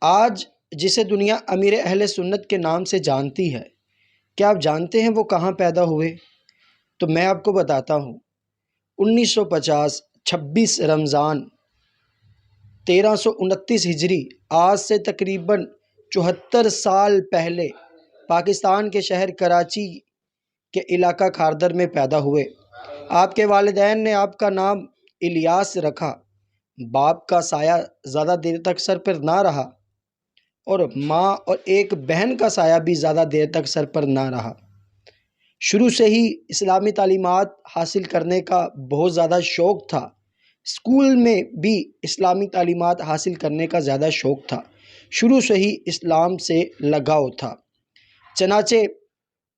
آج جسے دنیا امیر اہل سنت کے نام سے جانتی ہے، کیا آپ جانتے ہیں وہ کہاں پیدا ہوئے؟ تو میں آپ کو بتاتا ہوں۔ 1950 26 رمضان 1329 ہجری، آج سے تقریباً 74 سال پہلے پاکستان کے شہر کراچی کے علاقہ کھاردر میں پیدا ہوئے۔ آپ کے والدین نے آپ کا نام الیاس رکھا۔ باپ کا سایہ زیادہ دیر تک سر پر نہ رہا اور ماں اور ایک بہن کا سایہ بھی زیادہ دیر تک سر پر نہ رہا۔ شروع سے ہی اسلامی تعلیمات حاصل کرنے کا بہت زیادہ شوق تھا۔ اسکول میں بھی اسلامی تعلیمات حاصل کرنے کا زیادہ شوق تھا۔ شروع سے ہی اسلام سے لگاؤ تھا۔ چنانچہ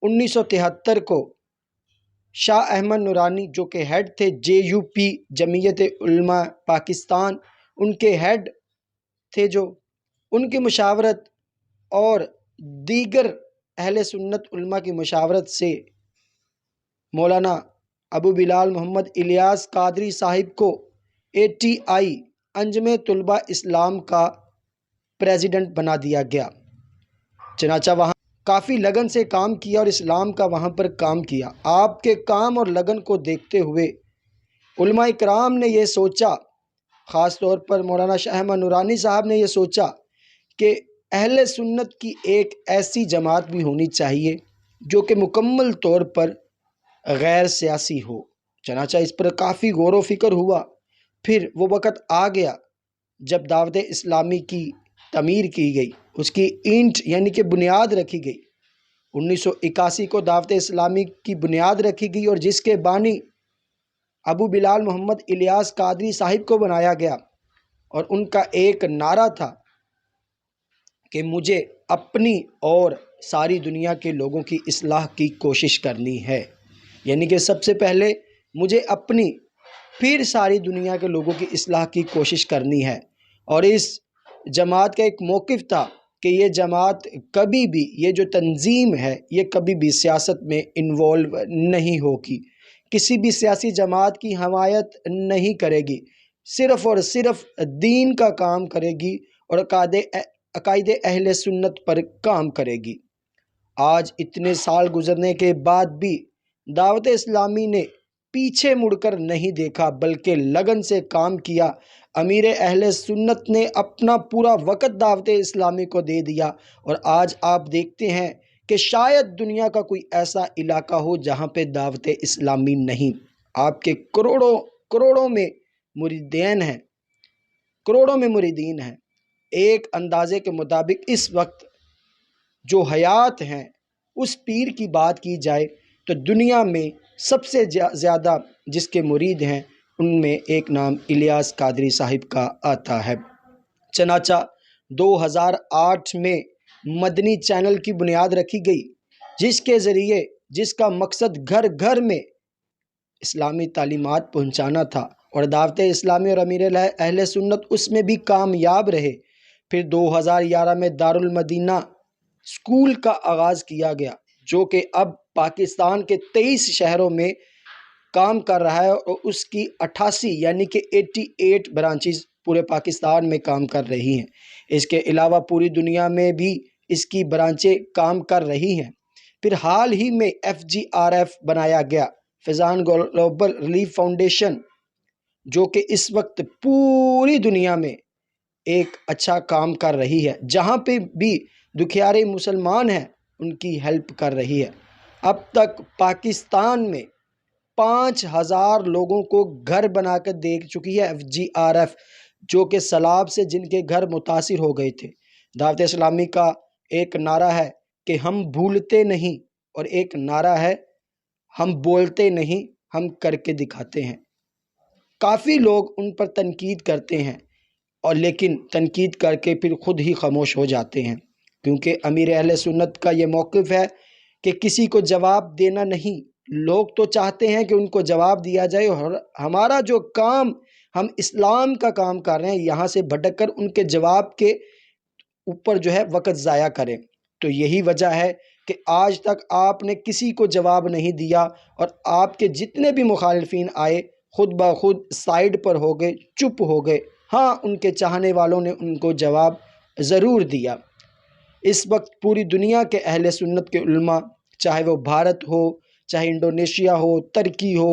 1973 کو شاہ احمد نورانی، جو کہ ہیڈ تھے JUP جمعیت علماء پاکستان، ان کے ہیڈ تھے، جو ان کی مشاورت اور دیگر اہل سنت علماء کی مشاورت سے مولانا ابو بلال محمد الیاس قادری صاحب کو ATI انجمن طلباء اسلام کا پریزیڈنٹ بنا دیا گیا۔ چنانچہ وہاں کافی لگن سے کام کیا اور اسلام کا وہاں پر کام کیا۔ آپ کے کام اور لگن کو دیکھتے ہوئے علماء کرام نے یہ سوچا، خاص طور پر مولانا شاہ احمد نورانی صاحب نے یہ سوچا کہ اہل سنت کی ایک ایسی جماعت بھی ہونی چاہیے جو کہ مکمل طور پر غیر سیاسی ہو۔ چنانچہ اس پر کافی غور و فکر ہوا۔ پھر وہ وقت آ گیا جب دعوت اسلامی کی تعمیر کی گئی، اس کی اینٹ یعنی کہ بنیاد رکھی گئی۔ 1981 کو دعوت اسلامی کی بنیاد رکھی گئی اور جس کے بانی ابو بلال محمد الیاس قادری صاحب کو بنایا گیا، اور ان کا ایک نعرہ تھا کہ مجھے اپنی اور ساری دنیا کے لوگوں کی اصلاح کی کوشش کرنی ہے، یعنی کہ سب سے پہلے مجھے اپنی، پھر ساری دنیا کے لوگوں کی اصلاح کی کوشش کرنی ہے۔ اور اس جماعت کا ایک موقف تھا کہ یہ جماعت کبھی بھی، یہ جو تنظیم ہے، یہ کبھی بھی سیاست میں انوالو نہیں ہوگی، کسی بھی سیاسی جماعت کی حمایت نہیں کرے گی، صرف اور صرف دین کا کام کرے گی اور عقائد اہل سنت پر کام کرے گی۔ آج اتنے سال گزرنے کے بعد بھی دعوت اسلامی نے پیچھے مڑ کر نہیں دیکھا، بلکہ لگن سے کام کیا۔ امیر اہل سنت نے اپنا پورا وقت دعوت اسلامی کو دے دیا، اور آج آپ دیکھتے ہیں کہ شاید دنیا کا کوئی ایسا علاقہ ہو جہاں پہ دعوت اسلامی نہیں۔ آپ کے کروڑوں میں مریدین ہیں، کروڑوں میں مریدین ہیں۔ ایک اندازے کے مطابق اس وقت جو حیات ہیں، اس پیر کی بات کی جائے تو دنیا میں سب سے زیادہ جس کے مرید ہیں ان میں ایک نام الیاس قادری صاحب کا آتا ہے۔ چنانچہ 2008 میں مدنی چینل کی بنیاد رکھی گئی، جس کے ذریعے، جس کا مقصد گھر گھر میں اسلامی تعلیمات پہنچانا تھا، اور دعوت اسلامی اور امیر اہل سنت اس میں بھی کامیاب رہے۔ پھر 2011 میں دارالمدینہ اسکول کا آغاز کیا گیا، جو کہ اب پاکستان کے 23 شہروں میں کام کر رہا ہے، اور اس کی 88 یعنی کہ 88 برانچز پورے پاکستان میں کام کر رہی ہیں۔ اس کے علاوہ پوری دنیا میں بھی اس کی برانچیں کام کر رہی ہیں۔ پھر حال ہی میں FGRF بنایا گیا، فیضان گلوبل ریلیف فاؤنڈیشن، جو کہ اس وقت پوری دنیا میں ایک اچھا کام کر رہی ہے، جہاں پہ بھی دکھیارے مسلمان ہیں ان کی ہیلپ کر رہی ہے۔ اب تک پاکستان میں 5000 لوگوں کو گھر بنا کر دے چکی ہے FGRF، جو کہ سیلاب سے جن کے گھر متاثر ہو گئے تھے۔ دعوت اسلامی کا ایک نعرہ ہے کہ ہم بھولتے نہیں، اور ایک نعرہ ہے ہم بولتے نہیں، ہم کر کے دکھاتے ہیں۔ کافی لوگ ان پر تنقید کرتے ہیں، اور لیکن تنقید کر کے پھر خود ہی خاموش ہو جاتے ہیں، کیونکہ امیر اہل سنت کا یہ موقف ہے کہ کسی کو جواب دینا نہیں۔ لوگ تو چاہتے ہیں کہ ان کو جواب دیا جائے، اور ہمارا جو کام، ہم اسلام کا کام کر رہے ہیں، یہاں سے بھٹک کر ان کے جواب کے اوپر جو ہے وقت ضائع کریں۔ تو یہی وجہ ہے کہ آج تک آپ نے کسی کو جواب نہیں دیا، اور آپ کے جتنے بھی مخالفین آئے خود بخود سائیڈ پر ہو گئے، چپ ہو گئے۔ ہاں، ان کے چاہنے والوں نے ان کو جواب ضرور دیا۔ اس وقت پوری دنیا کے اہل سنت کے علماء، چاہے وہ بھارت ہو، چاہے انڈونیشیا ہو، ترکی ہو،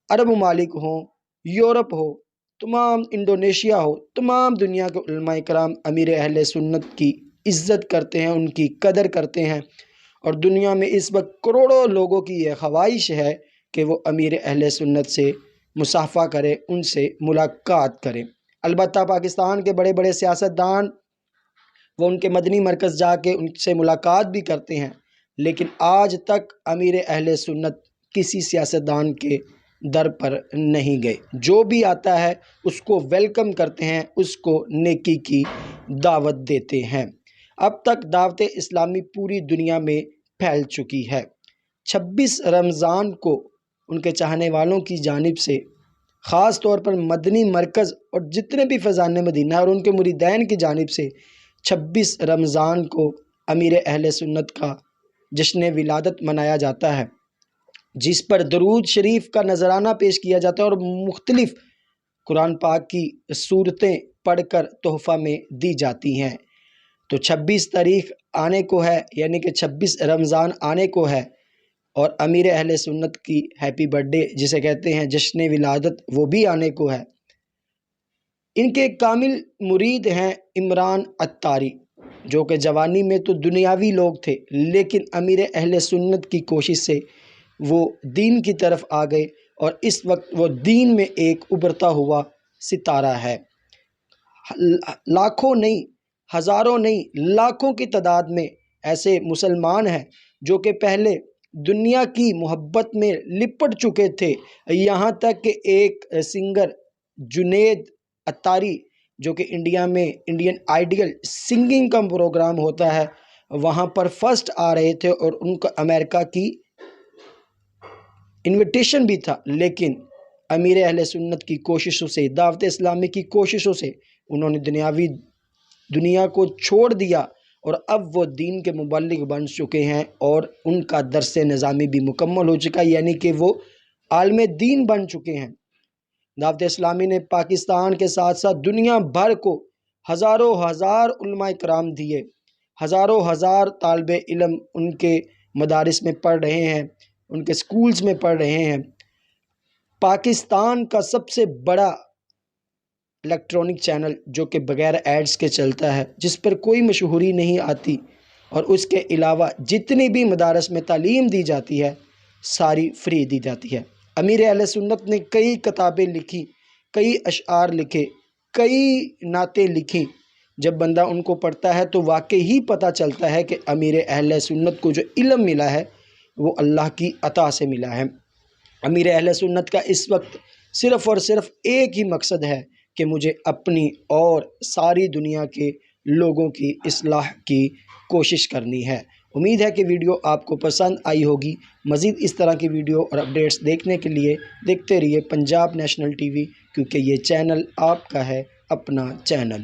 عرب ممالک ہوں، یورپ ہو، انڈونیشیا ہو، تمام دنیا کے علماء کرام امیر اہل سنت کی عزت کرتے ہیں، ان کی قدر کرتے ہیں، اور دنیا میں اس وقت کروڑوں لوگوں کی یہ خواہش ہے کہ وہ امیر اہل سنت سے مصافحہ کریں، ان سے ملاقات کریں۔ البتہ پاکستان کے بڑے بڑے سیاستدان وہ ان کے مدنی مرکز جا کے ان سے ملاقات بھی کرتے ہیں، لیکن آج تک امیر اہل سنت کسی سیاستدان کے در پر نہیں گئے۔ جو بھی آتا ہے اس کو ویلکم کرتے ہیں، اس کو نیکی کی دعوت دیتے ہیں۔ اب تک دعوت اسلامی پوری دنیا میں پھیل چکی ہے۔ 26 رمضان کو ان کے چاہنے والوں کی جانب سے، خاص طور پر مدنی مرکز اور جتنے بھی فیضان مدینہ اور ان کے مریدین کی جانب سے 26 رمضان کو امیر اہل سنت کا جشن ولادت منایا جاتا ہے، جس پر درود شریف کا نذرانہ پیش کیا جاتا ہے اور مختلف قرآن پاک کی سورتیں پڑھ کر تحفہ میں دی جاتی ہیں۔ تو 26 تاریخ آنے کو ہے، یعنی کہ 26 رمضان آنے کو ہے، اور امیر اہل سنت کی ہیپی برتھ ڈے جسے کہتے ہیں جشن ولادت، وہ بھی آنے کو ہے۔ ان کے کامل مرید ہیں عمران عطاری، جو کہ جوانی میں تو دنیاوی لوگ تھے، لیکن امیر اہل سنت کی کوشش سے وہ دین کی طرف آ گئے، اور اس وقت وہ دین میں ایک ابھرتا ہوا ستارہ ہے۔ لاکھوں نہیں، ہزاروں نہیں، لاکھوں کی تعداد میں ایسے مسلمان ہیں جو کہ پہلے دنیا کی محبت میں لپٹ چکے تھے، یہاں تک کہ ایک سنگر جنید عطاری جو کہ انڈیا میں انڈین آئیڈیل سنگنگ کا پروگرام ہوتا ہے، وہاں پر فرسٹ آ رہے تھے اور ان کا امریکہ کی انویٹیشن بھی تھا، لیکن امیر اہل سنت کی کوششوں سے، دعوت اسلامی کی کوششوں سے انہوں نے دنیا کو چھوڑ دیا، اور اب وہ دین کے مبلغ بن چکے ہیں، اور ان کا درس نظامی بھی مکمل ہو چکا ہے، یعنی کہ وہ عالم دین بن چکے ہیں۔ دعوت اسلامی نے پاکستان کے ساتھ ساتھ دنیا بھر کو ہزاروں ہزار علماء کرام دیے، ہزاروں ہزار طالب علم ان کے مدارس میں پڑھ رہے ہیں، ان کے سکولز میں پڑھ رہے ہیں۔ پاکستان کا سب سے بڑا الیکٹرانک چینل جو کہ بغیر ایڈز کے چلتا ہے، جس پر کوئی مشہوری نہیں آتی، اور اس کے علاوہ جتنی بھی مدارس میں تعلیم دی جاتی ہے ساری فری دی جاتی ہے۔ امیر اہل سنت نے کئی کتابیں لکھی، کئی اشعار لکھے، کئی نعتیں لکھی۔ جب بندہ ان کو پڑھتا ہے تو واقعی ہی پتہ چلتا ہے کہ امیر اہل سنت کو جو علم ملا ہے وہ اللہ کی عطا سے ملا ہے۔ امیر اہل سنت کا اس وقت صرف اور صرف ایک ہی مقصد ہے کہ مجھے اپنی اور ساری دنیا کے لوگوں کی اصلاح کی کوشش کرنی ہے۔ امید ہے کہ ویڈیو آپ کو پسند آئی ہوگی۔ مزید اس طرح کی ویڈیو اور اپڈیٹس دیکھنے کے لیے دیکھتے رہیے پنجاب نیشنل ٹی وی، کیونکہ یہ چینل آپ کا ہے، اپنا چینل۔